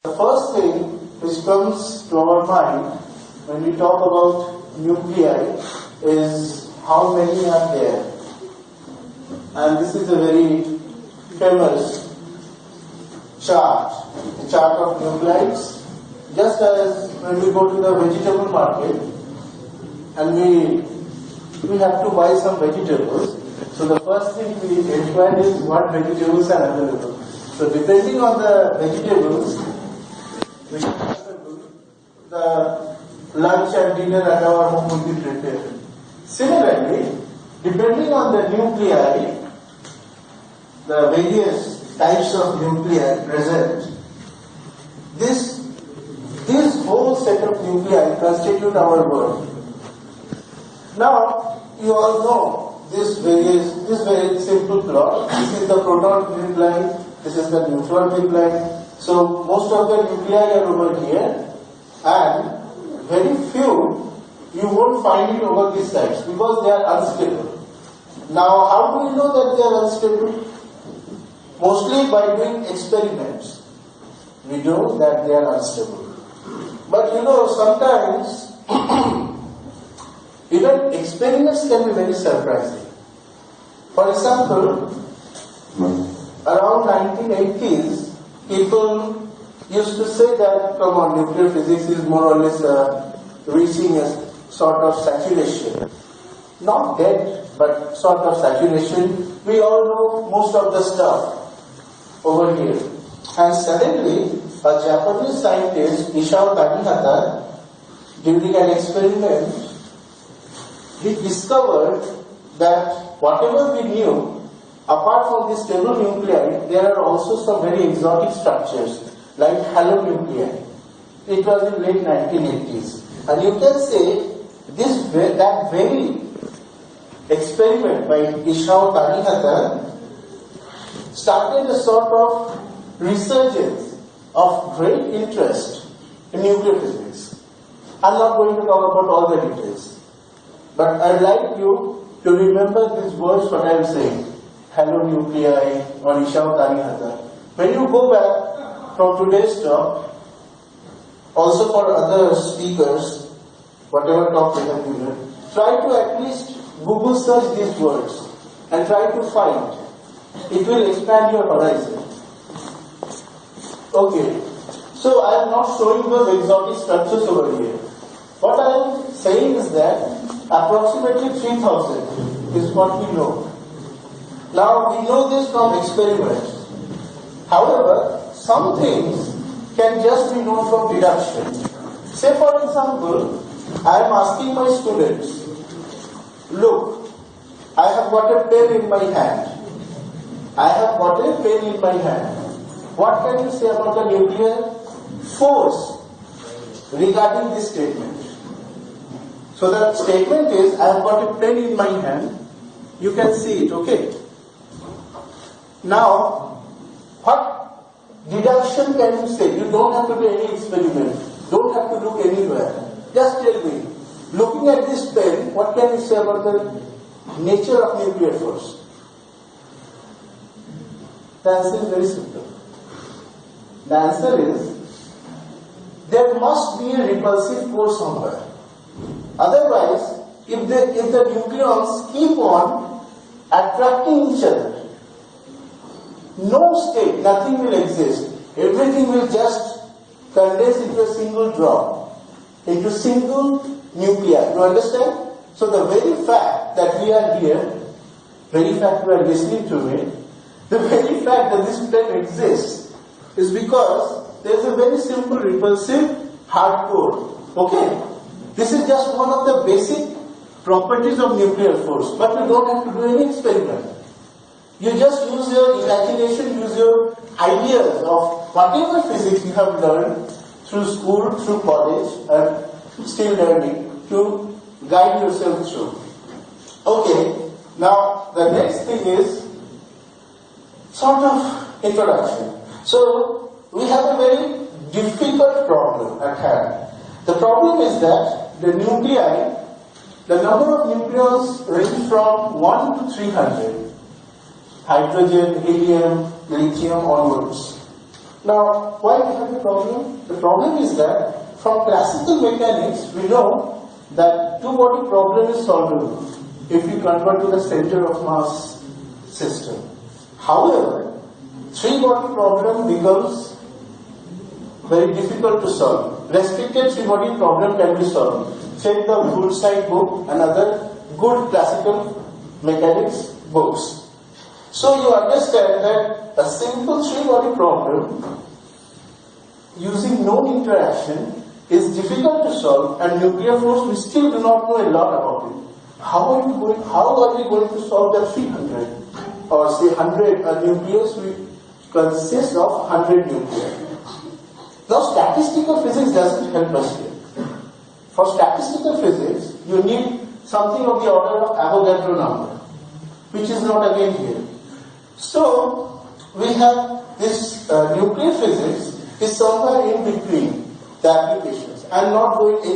The first thing which comes to our mind when we talk about nuclei is how many are there. And this is a very famous chart, the chart of nuclides. Just as when we go to the vegetable market and we have to buy some vegetables, so the first thing we inquire is what vegetables are available. So depending on the vegetables, which are available, the lunch and dinner at our home will be prepared. Similarly, depending on the nuclei, the various types of nuclei present, this whole set of nuclei constitute our world. Now, you all know this very simple plot. This is the proton nuclei, this is the neutron nuclei. So, most of the nuclei are over here, and very few you won't find it over these sides because they are unstable. Now, how do we know that they are unstable? Mostly by doing experiments. We know that they are unstable. But sometimes even experiments can be very surprising. For example, around 1980s, people used to say that, come on, nuclear physics is more or less reaching a sort of saturation. Not dead, but sort of saturation. We all know most of the stuff over here. And suddenly, a Japanese scientist, Isao Tanihata, during an experiment, he discovered that whatever we knew, apart from these stable nuclei, there are also some very exotic structures, like halonuclei. It was in late 1980s. And you can say, that very experiment by Isao Tanihata started a sort of resurgence of great interest in nuclear physics. I'm not going to talk about all the details, but I'd like you to remember these words what I'm saying, halonuclei or Isao Tanihata. When you go back from today's talk, also for other speakers, whatever talk they have given, try to at least Google search these words and try to find. It will expand your horizon. Okay, so I am not showing those exotic structures over here. What I am saying is that approximately 3000 is what we know. Now we know this from experiments. However, some things can just be known from deduction. Say for example, I am asking my students, look, I have got a pen in my hand. I have got a pen in my hand. What can you say about the nuclear force regarding this statement? So the statement is, I have got a pen in my hand. You can see it, okay? Now, what deduction can you say? You don't have to do any experiment. Don't have to look anywhere. Just tell me, looking at this pen, what can you say about the nature of nuclear force? The answer is very simple. The answer is, there must be a repulsive force somewhere. Otherwise, if the nucleons keep on attracting each other, no state, nothing will exist. Everything will just condense into a single drop, into single nuclei. You understand? So the very fact that we are here, very fact we are listening to it, the very fact that this pen exists is because there is a very simple repulsive hard core. Okay? This is just one of the basic properties of nuclear force, but you don't have to do any experiment. You just use your imagination, use your ideas of whatever physics you have learned through school, through college, and still learning to guide yourself through. Okay, now the next thing is sort of introduction. So, we have a very difficult problem at hand. The problem is that the nuclei, the number of nucleons range from 1 to 300. Hydrogen, helium, lithium onwards. Now, why we have a problem? The problem is that from classical mechanics, we know that two-body problem is solvable if we convert to the center of mass system. However, three-body problem becomes very difficult to solve. Restricted three-body problem can be solved. Check the Woodside book and other good classical mechanics books. So you understand that a simple three-body problem using known interaction is difficult to solve, and nuclear force we still do not know a lot about it. How are we going to solve the 300 or say 100 nucleus which consists of 100 nuclei? Now statistical physics doesn't help us here. For statistical physics, you need something of the order of Avogadro number, which is not again here. So we have this nuclear physics is somewhere in between the applications. I'm not going to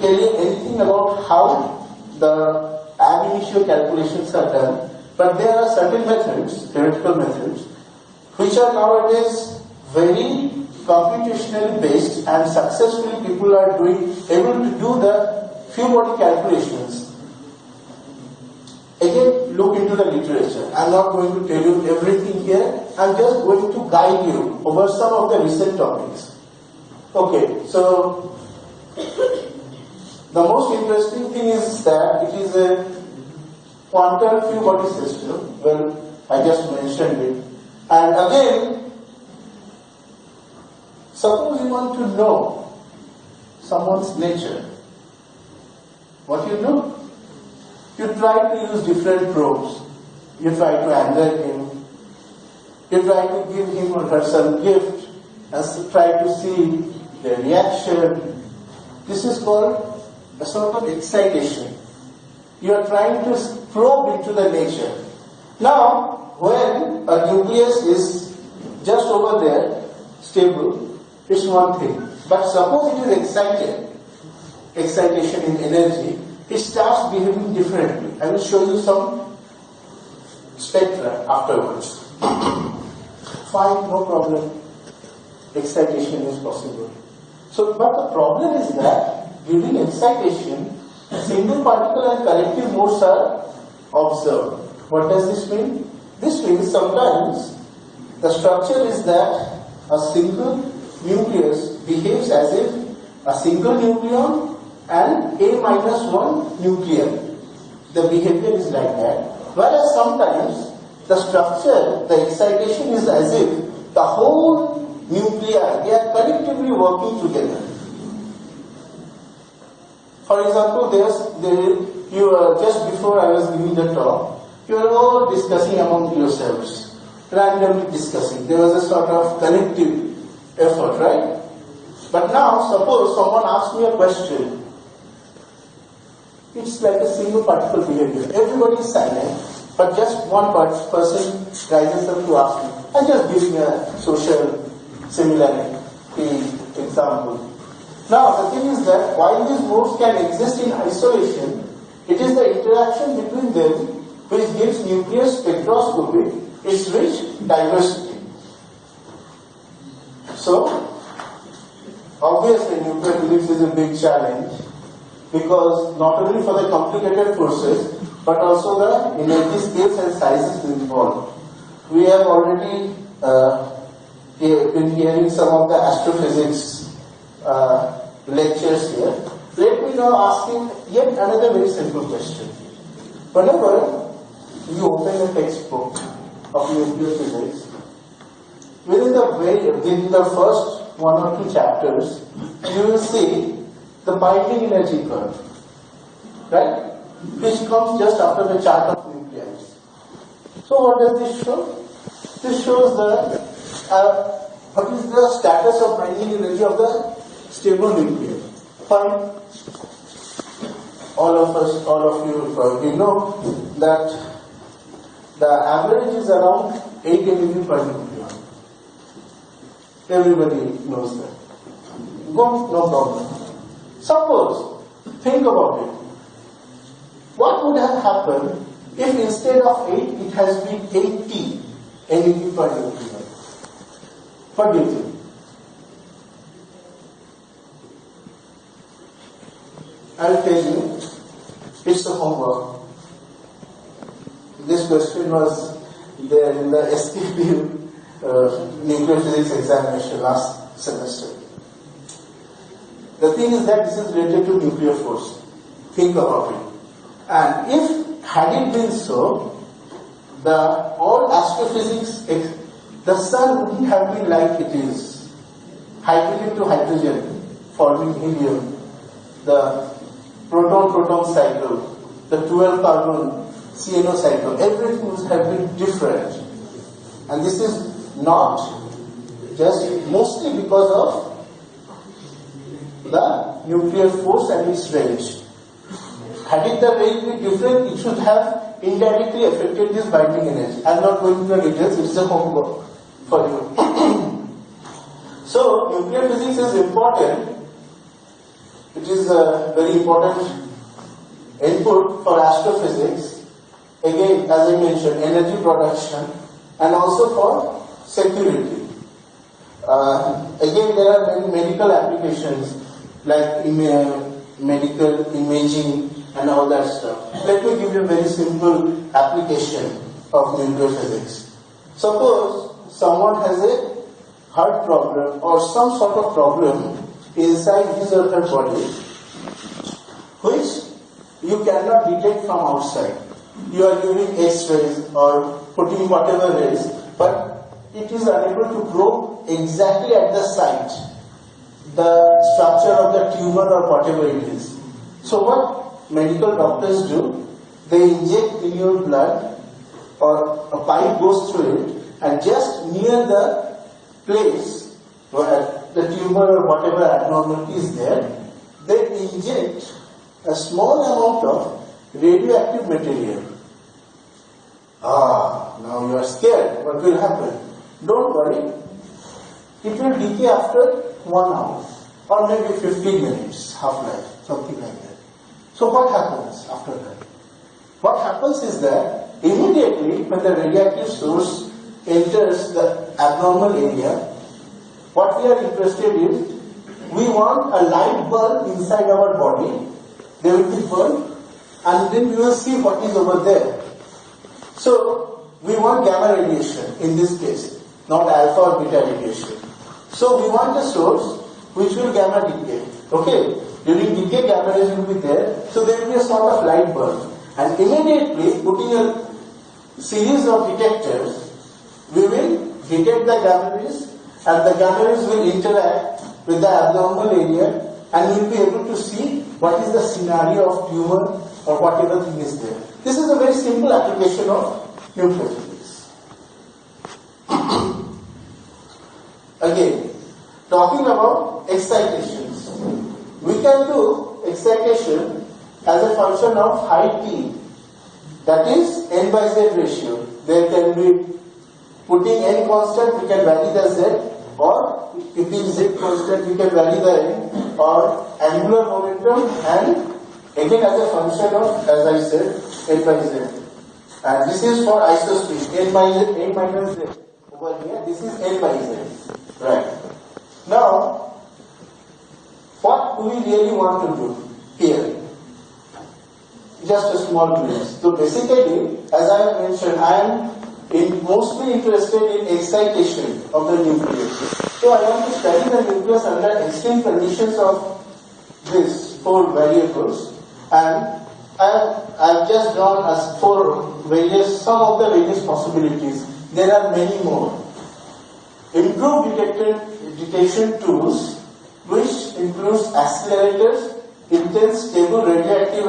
tell you anything about how the ab initio calculations are done, but there are certain methods, theoretical methods, which are nowadays very computationally based, and successfully people are able to do the few body calculations. Again, look into the literature. I'm not going to tell you everything here. I'm just going to guide you over some of the recent topics. Okay, so the most interesting thing is that it is a quantum few body system. Well, I just mentioned it. And again, suppose you want to know someone's nature. What you do? You try to use different probes. You try to anger him. You try to give him or her some gift and try to see the reaction. This is called a sort of excitation. You are trying to probe into the nature. Now, when a nucleus is just over there, stable, it's one thing. But suppose it is excited, excitation in energy, it starts behaving differently. I will show you some spectra afterwards. Fine, no problem. Excitation is possible. So, but the problem is that during excitation, single particle and collective modes are observed. What does this mean? This means sometimes the structure is that a single nucleus behaves as if a single nucleon and A-1 nucleon. The behavior is like that. Whereas sometimes the structure, the excitation is as if the whole nuclei, they are collectively working together. For example, just before I was giving the talk, you were all discussing among yourselves, randomly discussing. There was a sort of collective effort, right? But now, suppose someone asks me a question. It's like a single particle behavior. Everybody is silent, but just one person rises up to ask me. I'm just giving a social similarity example. Now, the thing is that while these modes can exist in isolation, it is the interaction between them which gives nuclear spectroscopy its rich diversity. So, obviously nuclear physics is a big challenge, because not only for the complicated forces, but also the energy scales and sizes involved. We have already been hearing some of the astrophysics lectures here. Let me now ask you yet another very simple question. Whenever you open a textbook of nuclear physics, within the first one or two chapters, you will see the binding energy curve, right? Which comes just after the chart of nuclei. So what does this show? This shows what is the status of binding energy of the stable nuclei. Fine. All of you know that the average is around 8 MeV per nucleon. Everybody knows that. Go, no problem. Suppose, think about it. What would have happened if instead of 8, it has been 80 NEP per nucleon. What do you think? I'll tell you, it's the homework. This question was there in the STP nuclear physics examination last semester. The thing is that this is related to nuclear force. Think about it. And if had it been so, all astrophysics, the sun wouldn't have been like it is. Hydrogen to hydrogen forming helium, the proton-proton cycle, the 12-carbon CNO cycle, everything would have been different. And this is not just mostly because of the nuclear force and its range. Had it the range been different, it should have indirectly affected this binding energy. I am not going into the details, it's a homework for you. So, nuclear physics is important. It is a very important input for astrophysics. Again, as I mentioned, energy production and also for security. Again, there are many medical applications like medical imaging and all that stuff. Let me give you a very simple application of nuclear physics. Suppose someone has a heart problem or some sort of problem inside his or her body which you cannot detect from outside. You are giving X-rays or putting whatever rays, but it is unable to probe exactly at the site the structure of the tumor or whatever it is. So what medical doctors do, they inject in your blood or a pipe goes through it and just near the place where the tumor or whatever abnormality is there, they inject a small amount of radioactive material. Now you are scared. What will happen? Don't worry. It will decay after 1 hour or maybe 15 minutes, half-life, something like that. So what happens after that? What happens is that immediately when the radioactive source enters the abnormal area, what we are interested in, we want a light bulb inside our body. There will be bulb and then we will see what is over there. So we want gamma radiation in this case, not alpha or beta radiation. So we want a source which will gamma decay. Okay? During decay, gamma rays will be there. So there will be a sort of light bulb. And immediately putting a series of detectors, we will detect the gamma rays and the gamma rays will interact with the abnormal area and we will be able to see what is the scenario of tumor or whatever thing is there. This is a very simple application of nuclear physics. Again, talking about excitations. We can do excitation as a function of height t, that is n by z ratio. There can be putting n constant, we can vary the z, or keeping z constant, we can vary the n, or angular momentum, and again as a function of, as I said, n by z. And this is for isospin, n minus z. Over here, this is n by z. Right. Now, what do we really want to do here? Just a small glimpse. So basically, as I have mentioned, I am mostly interested in excitation of the nucleus. So I want to study the nucleus under extreme conditions of these 4 variables, and I have just drawn as some of the various possibilities. There are many more. Improved detection tools, which includes accelerators, intense stable radioactive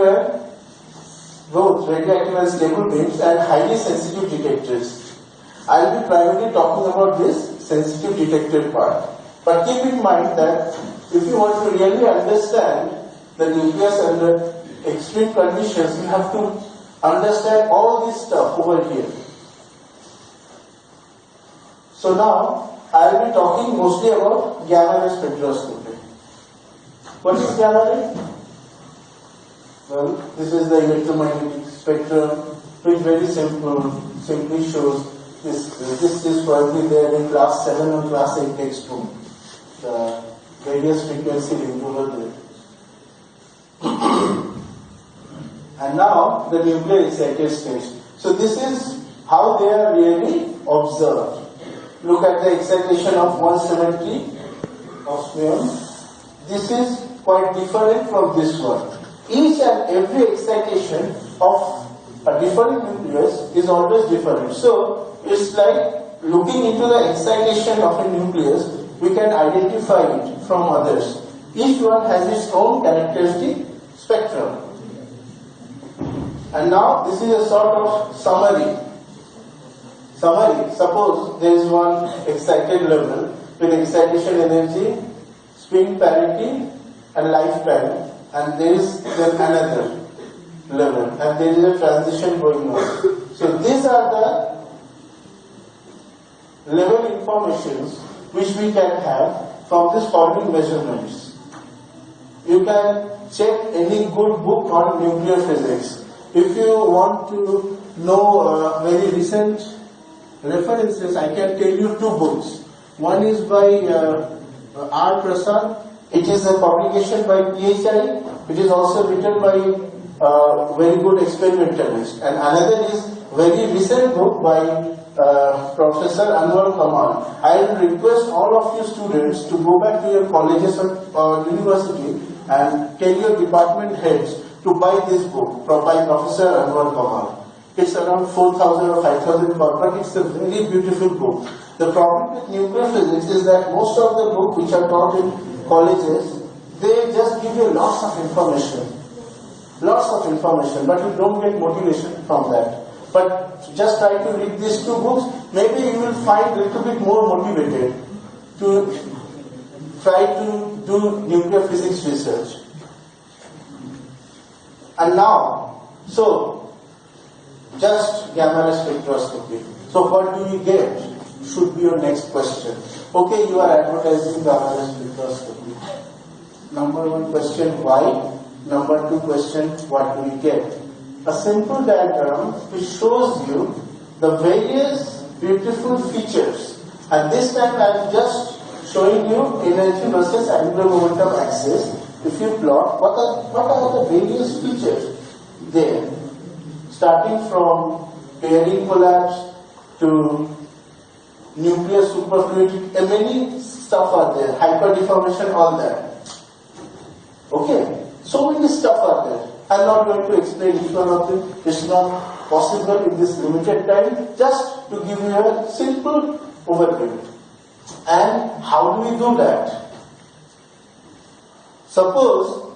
and stable beams, and highly sensitive detectors. I will be primarily talking about this sensitive detector part. But keep in mind that if you want to really understand the nucleus under extreme conditions, you have to understand all this stuff over here. So now, I will be talking mostly about gamma ray spectroscopy. What is gamma ray? Well, this is the electromagnetic spectrum, which very simply shows This is probably there in class 7 or class 8 textbook. The various frequency range over there. And now the nuclear excited stage. So this is how they are really observed. Look at the excitation of 170 osmium. This is quite different from this one. Each and every excitation of a different nucleus is always different. So it's like looking into the excitation of a nucleus, we can identify it from others. Each one has its own characteristic spectrum. And now this is a sort of summary. Suppose there is one excited level with excitation energy, spin parity and lifetime, and there is then another level and there is a transition going on. So these are the level informations which we can have from these following measurements. You can check any good book on nuclear physics. If you want to know very recent references, I can tell you two books. One is by R. Prasad. It is a publication by PHI. It is also written by very good experimentalist. And another is very recent book by Professor Anwar Kamal. I will request all of you students to go back to your colleges or university and tell your department heads to buy this book by Professor Anwar Kamal. It's around 4,000 or 5,000 but it's a very beautiful book. The problem with nuclear physics is that most of the books which are taught in colleges, they just give you lots of information, but you don't get motivation from that. But just try to read these two books, maybe you will find a little bit more motivated to try to do nuclear physics research. And now, so just gamma ray spectroscopy. So what do we get? Should be your next question. Okay, you are advertising gamma ray spectroscopy. Number one question, why? Number two question, what do we get? A simple diagram which shows you the various beautiful features. And this time I am just showing you energy versus angular momentum axis. If you plot, what are the various features there? Starting from pairing collapse to nuclear superfluidity, many stuff are there, hyperdeformation, all that. Okay, so many stuff are there. I'm not going to explain each one of them. It's not possible in this limited time. Just to give you a simple overview. And how do we do that? Suppose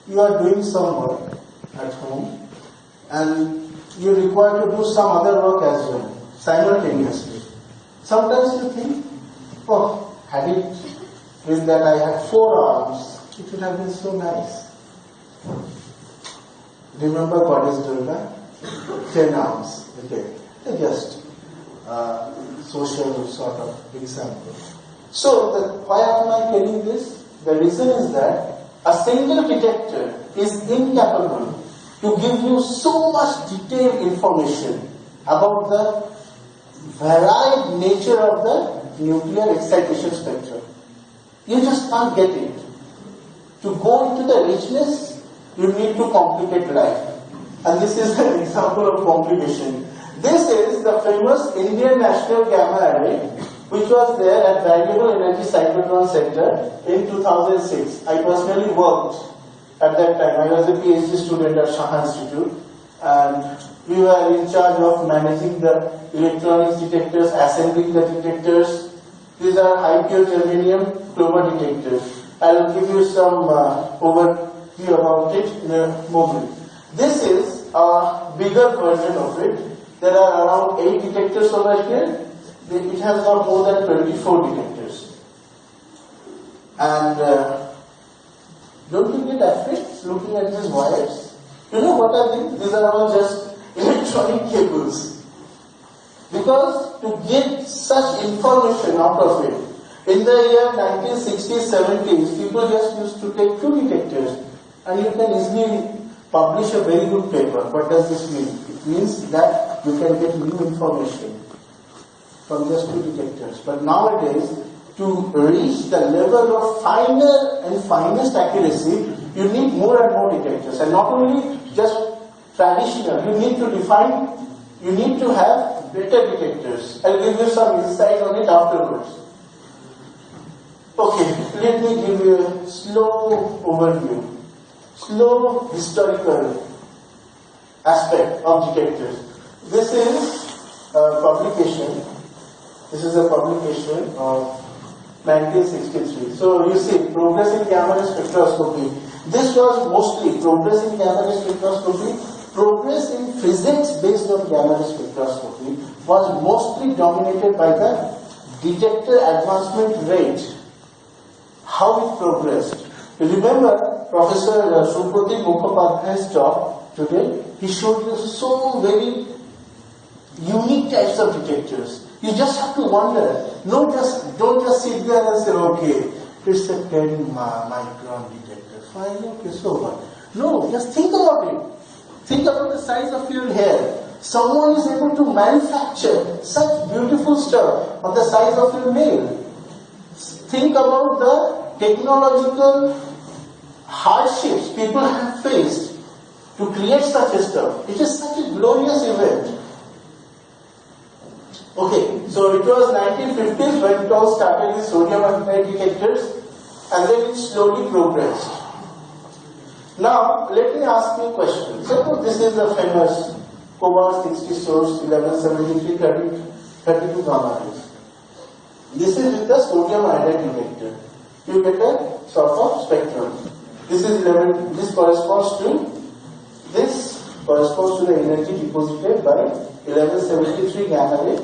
you are doing some work at home and you require to do some other work as well, simultaneously. Sometimes you think, oh, had it been that I had 4 arms, it would have been so nice. Remember Goddess Durga? 10 arms. Okay. Just social sort of example. So, why am I telling this? The reason is that a single detector is incapable to give you so much detailed information about the varied nature of the nuclear excitation spectrum. You just can't get it. To go into the richness, you need to complicate life. And this is an example of complication. This is the famous Indian National Gamma Array, which was there at Variable Energy Cyclotron Center in 2006. I personally worked at that time. I was a PhD student at Shah Institute, and we were in charge of managing the electronics detectors, assembling the detectors. These are high pure germanium clover detectors. I will give you some overview about it in a moment. This is a bigger version of it. There are around 8 detectors over here. It has got more than 24 detectors. And don't you get afraid looking at these wires? You know what are these? These are all just electronic cables. Because to get such information out of it, in the year 1960s, 70s, people just used to take 2 detectors and you can easily publish a very good paper. What does this mean? It means that you can get new information from just two detectors. But nowadays, to reach the level of finer and finest accuracy, you need more and more detectors. And not only just traditional, you need to define, you need to have better detectors. I'll give you some insight on it afterwards. Okay, let me give you a slow overview, slow historical aspect of detectors. This is a publication. This is a publication of 1963. So you see, progress in gamma ray spectroscopy. This was mostly progress in gamma ray spectroscopy. Progress in physics based on gamma ray spectroscopy was mostly dominated by the detector advancement rate. How it progressed. You remember Professor Suprati Mukhopadhyay's talk today? He showed you so very unique types of detectors. You just have to wonder. Don't just sit there and say, okay, it's a 10 micron detector. Fine, okay, so what? No, just think about it. Think about the size of your hair. Someone is able to manufacture such beautiful stuff of the size of your nail. Think about the technological hardships people have faced to create such a stuff. It is such a glorious event. Okay, so it was 1950s when it all started with sodium iodide detectors, and then it slowly progressed. Now, let me ask you a question. Suppose this is the famous cobalt 60 source 1173 32 gamma rays. This is with the sodium iodide detector. You get a sort of spectrum. This corresponds to the energy deposited by 1173 gamma ray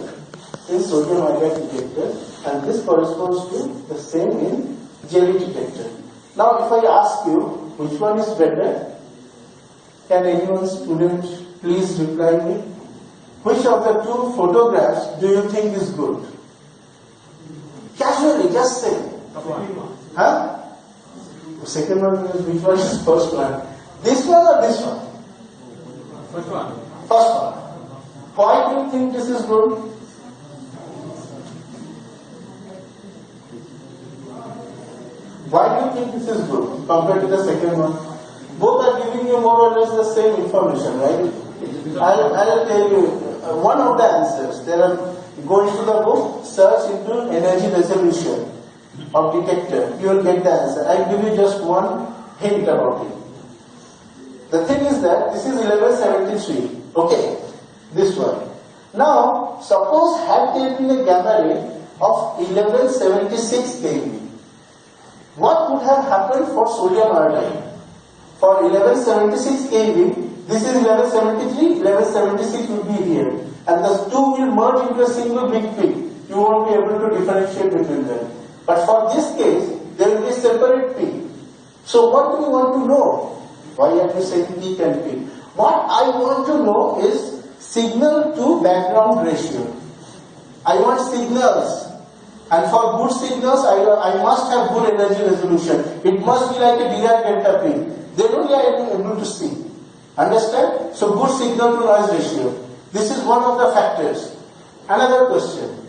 in sodium iodide detector, and this corresponds to the same in jelly detector. Now, if I ask you which one is better, can anyone student please reply me? Which of the two photographs do you think is good? Casually, just say. Huh? The second one is which one is first one? This one or this one? First one. First one. Why do you think this is good? Why do you think this is good compared to the second one? Both are giving you more or less the same information, right? I'll tell you one of the answers. Go into the book, search into energy resolution of detector. You will get the answer. I'll give you just one hint about it. The thing is that this is 1173. Okay, this one. Now, suppose had there been a gamma ray of 1176 kV. What would have happened for sodium iodide? For 1176 kV, this is 1173, 1176 would be here. And the two will merge into a single big peak. You won't be able to differentiate between them. But for this case, there will be a separate peak. So what do you want to know? Why are you saying peak and peak? What I want to know is signal to background ratio. I want signals. And for good signals, I must have good energy resolution. It must be like a Dirac delta peak. Then only I am able to see. Understand? So good signal to noise ratio. This is one of the factors. Another question.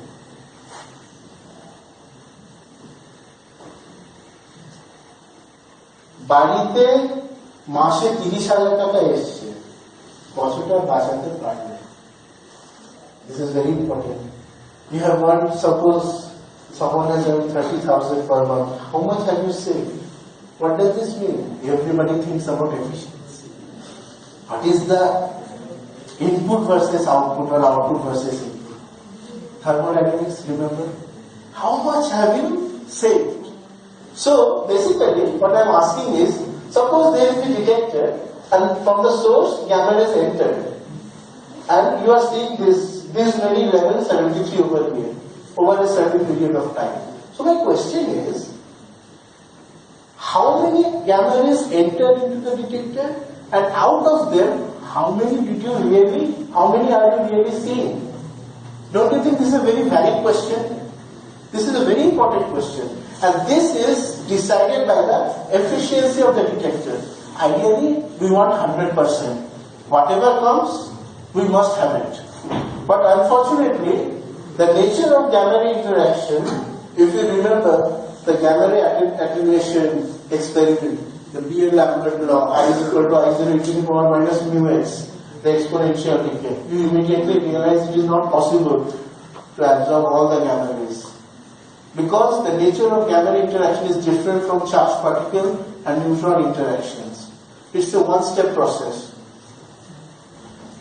বাড়িতে মাসে 30,000 টাকা এসছে, বছরটা বাঁচাতে পারবে। This is very important. You have one, suppose someone has earned 30,000 per month. How much have you saved? What does this mean? Everybody thinks about efficiency. What is the input versus output or output versus input? Thermodynamics, remember? How much have you saved? So, basically, what I am asking is, suppose there is a detector and from the source, gamma rays entered. And you are seeing this many level 73 over here, over a certain period of time. So my question is, how many gamma rays enter into the detector, and out of them, how many are you really seeing? Don't you think this is a very valid question? This is a very important question. And this is decided by the efficiency of the detector. Ideally, we want 100%. Whatever comes, we must have it. But unfortunately, the nature of gamma ray interaction, if you remember the gamma ray attenuation experiment, the Beer-Lambert law, I is equal to I0 e to the power minus mu x, the exponential decay, you immediately realize it is not possible to absorb all the gamma rays. Because the nature of gamma ray interaction is different from charged particle and neutron interactions. It's a one-step process.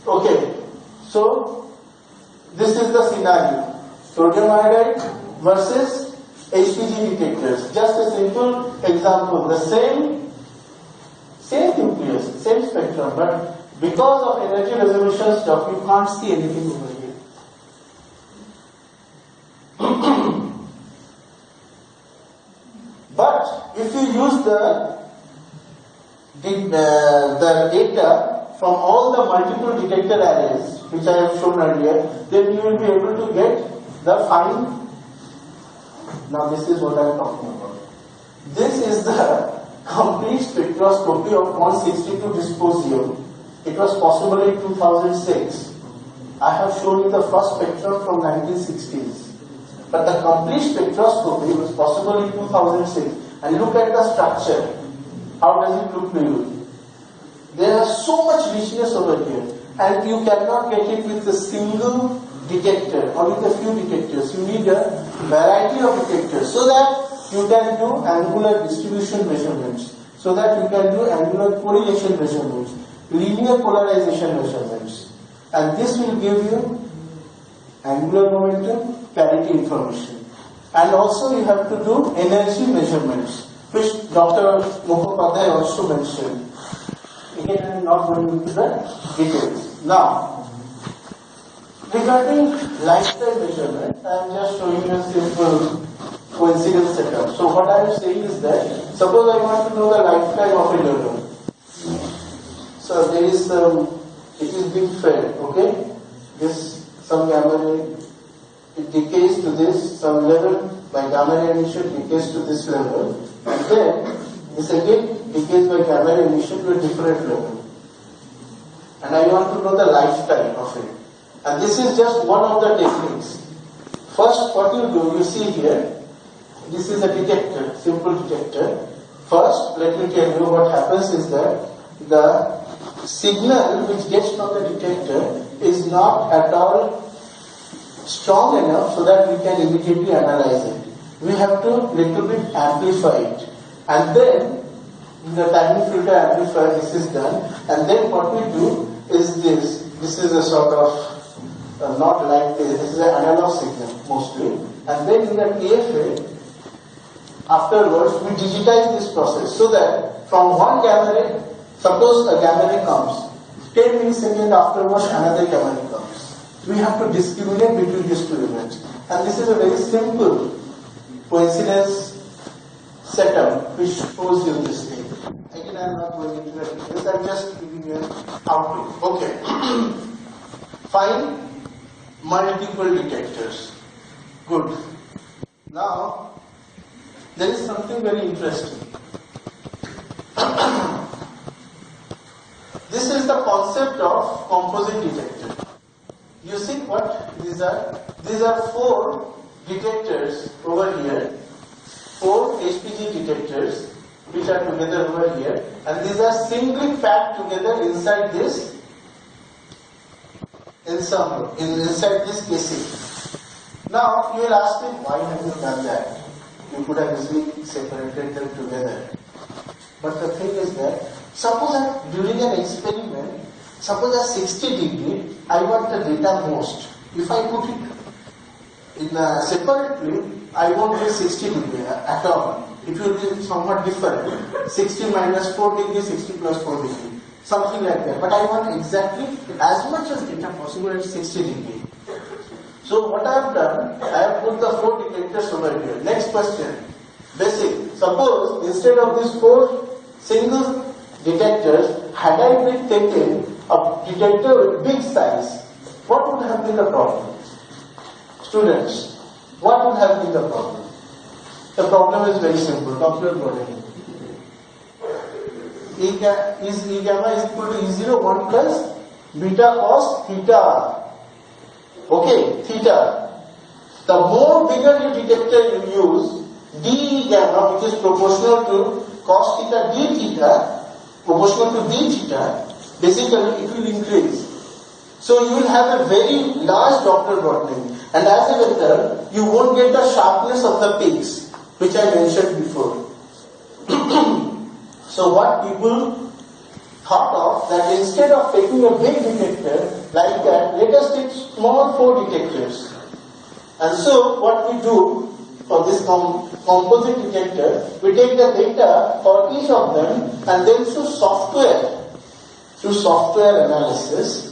Okay, so this is the scenario. Sodium iodide versus HPG detectors. Just a simple example. The same nucleus, same spectrum, but because of energy resolution stuff, you can't see anything over here. But if you use the data from all the multiple detector arrays, which I have shown earlier, then you will be able to get the fine. Now this is what I am talking about. This is the complete spectroscopy of 162 dysprosium. It was possible in 2006. I have shown you the first spectrum from 1960s. But the complete spectroscopy was possible in 2006. And look at the structure. How does it look to you? There is so much richness over here. And you cannot get it with a single detector or with a few detectors. You need a variety of detectors so that you can do angular distribution measurements, so that you can do angular correlation measurements, linear polarization measurements. And this will give you angular momentum, parity information. And also you have to do energy measurements, which Dr. Mukhopadhyay also mentioned. Again, I am not going into the details. Now, regarding lifetime measurement, I am just showing you a simple coincidence setup. So what I am saying is that, suppose I want to know the lifetime of a neuron. So there is it is being fed, okay? This, some gamma ray, it decays to this, some level, by gamma ray emission decays to this level, and then this again decays by gamma ray emission to a different level. And I want to know the lifetime of it. And this is just one of the techniques. First, what you do, you see here, this is a detector, simple detector. First, let me tell you what happens is that the signal which gets from the detector is not at all strong enough so that we can immediately analyze it. We have to little bit amplify it. And then, in the timing filter amplifier, this is done. And then what we do is this. This is a sort of, not like this is an analog signal mostly. And then in the TFA, afterwards, we digitize this process so that from one gamma ray, suppose a gamma ray comes, 10 milliseconds afterwards another gamma ray comes. We have to discriminate between these two events. And this is a very simple coincidence setup which shows you this thing. Again, I am not going into the details, I am just giving you an outlook. Okay. Find multiple detectors. Good. Now, there is something very interesting. This is the concept of composite detector. You see what these are? These are 4 detectors over here. 4 HPG detectors which are together over here. And these are singly packed together inside this ensemble, inside this casing. Now, you will ask me, why have you done that? You could have easily separated them together. But the thing is that, suppose during an experiment, suppose at 60 degree, I want the data most. If I put it in separately, I won't get 60 degree at all. It will be somewhat different. 60 minus 4 degree, 60 plus 4 degree. Something like that. But I want exactly as much as data possible at 60 degree. So what I have done, I have put the 4 detectors over here. Next question. Basic. Suppose instead of these 4 single detectors, had I been taken a detector with big size, what would have been the problem? Students, what would have been the problem? The problem is very simple. Dr. Gordon. E gamma is equal to E0 1 plus beta cos theta. Okay, theta. The more bigger your detector you use, d gamma, which is proportional to cos theta d theta, proportional to d theta, basically it will increase. So you will have a very large Doppler broadening, and as a vector, you won't get the sharpness of the peaks, which I mentioned before. So what people thought of, that instead of taking a big detector like that, let us take small 4 detectors. And so what we do for this composite detector, we take the data for each of them, and then through software analysis,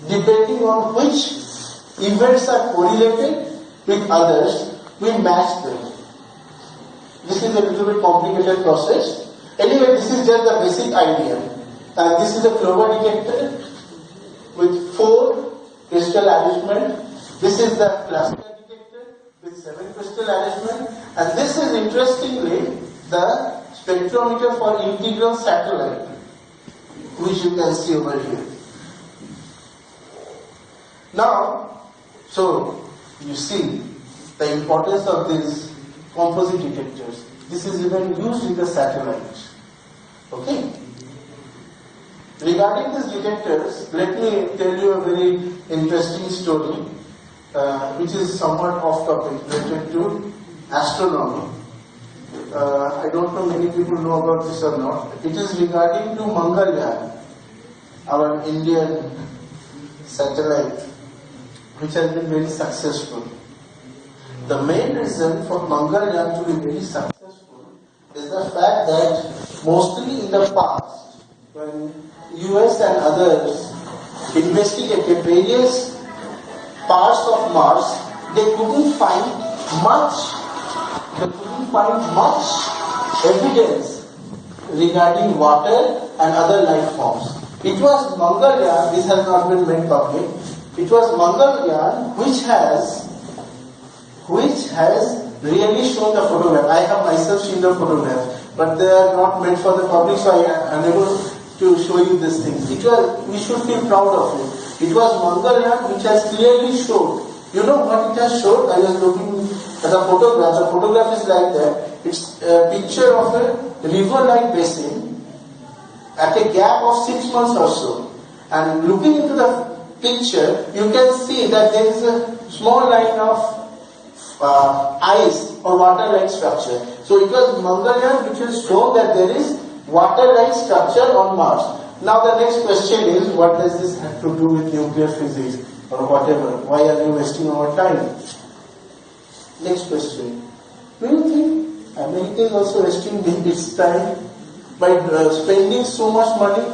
depending on which events are correlated with others, we match them. This is a little bit complicated process. Anyway, this is just the basic idea. And this is a Clover detector with 4 crystal arrangement. This is the cluster detector with 7 crystal arrangement. And this is interestingly the spectrometer for integral satellite, which you can see over here. Now, so you see the importance of these composite detectors. This is even used in the satellites. Okay. Regarding these detectors, let me tell you a very interesting story, which is somewhat off topic, related to astronomy. I don't know many people know about this or not. It is regarding to Mangalyan, our Indian satellite, which has been very successful. The main reason for Mangalyan to be very successful is the fact that mostly in the past, when US and others investigated various parts of Mars, they couldn't find much evidence regarding water and other life forms. It was Mangalyan, this has not been made public, it was Mangalyan which has really shown the photograph. I have myself seen the photograph, but they are not meant for the public, so I am unable to show you this thing. We should feel proud of it. It was Mangalyan which has clearly showed. You know what it has showed? I was looking at the photograph. The photograph is like that. It's a picture of a river-like basin at a gap of 6 months or so. And looking into the picture, you can see that there is a small line of ice or water-like structure. So it was Mangalyan which has shown that there is water-like structure on Mars. Now the next question is, what does this have to do with nuclear physics or whatever? Why are you wasting our time? Next question. Do you think America is also wasting its time by spending so much money?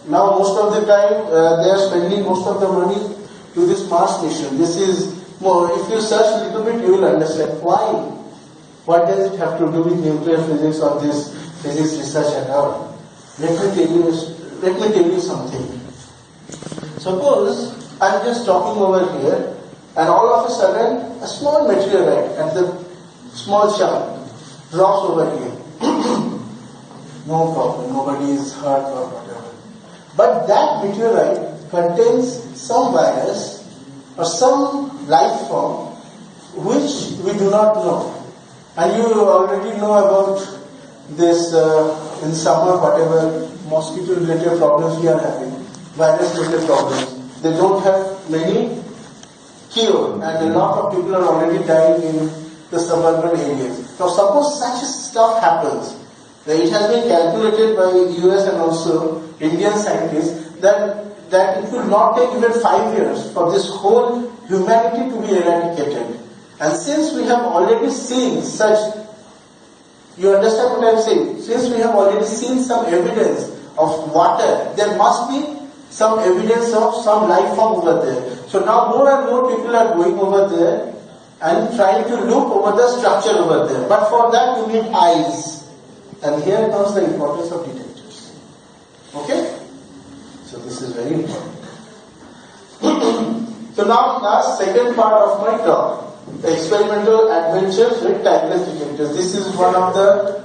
Now most of the time they are spending most of the money to this Mars mission. This is more, if you search a little bit, you will understand why. What does it have to do with nuclear physics or this physics research at all? Let me tell you something. Suppose I'm just talking over here, and all of a sudden a small meteorite at the small chunk drops over here. No problem, nobody is hurt or whatever. But that meteorite contains some virus or some life form which we do not know. And you already know about this in summer, whatever mosquito related problems we are having, virus related problems. They don't have many cure, and a lot of people are already dying in the suburban areas. Now suppose such stuff happens, that it has been calculated by US and also Indian scientists that it will not take even 5 years for this whole humanity to be eradicated. And since we have already seen such, you understand what I am saying? Since we have already seen some evidence of water, there must be some evidence of some life form over there. So now more and more people are going over there and trying to look over the structure over there. But for that you need eyes. And here comes the importance of detectors. Okay? So this is very important. So now last second part of my talk, the experimental adventures with timeless detectors. This is one of the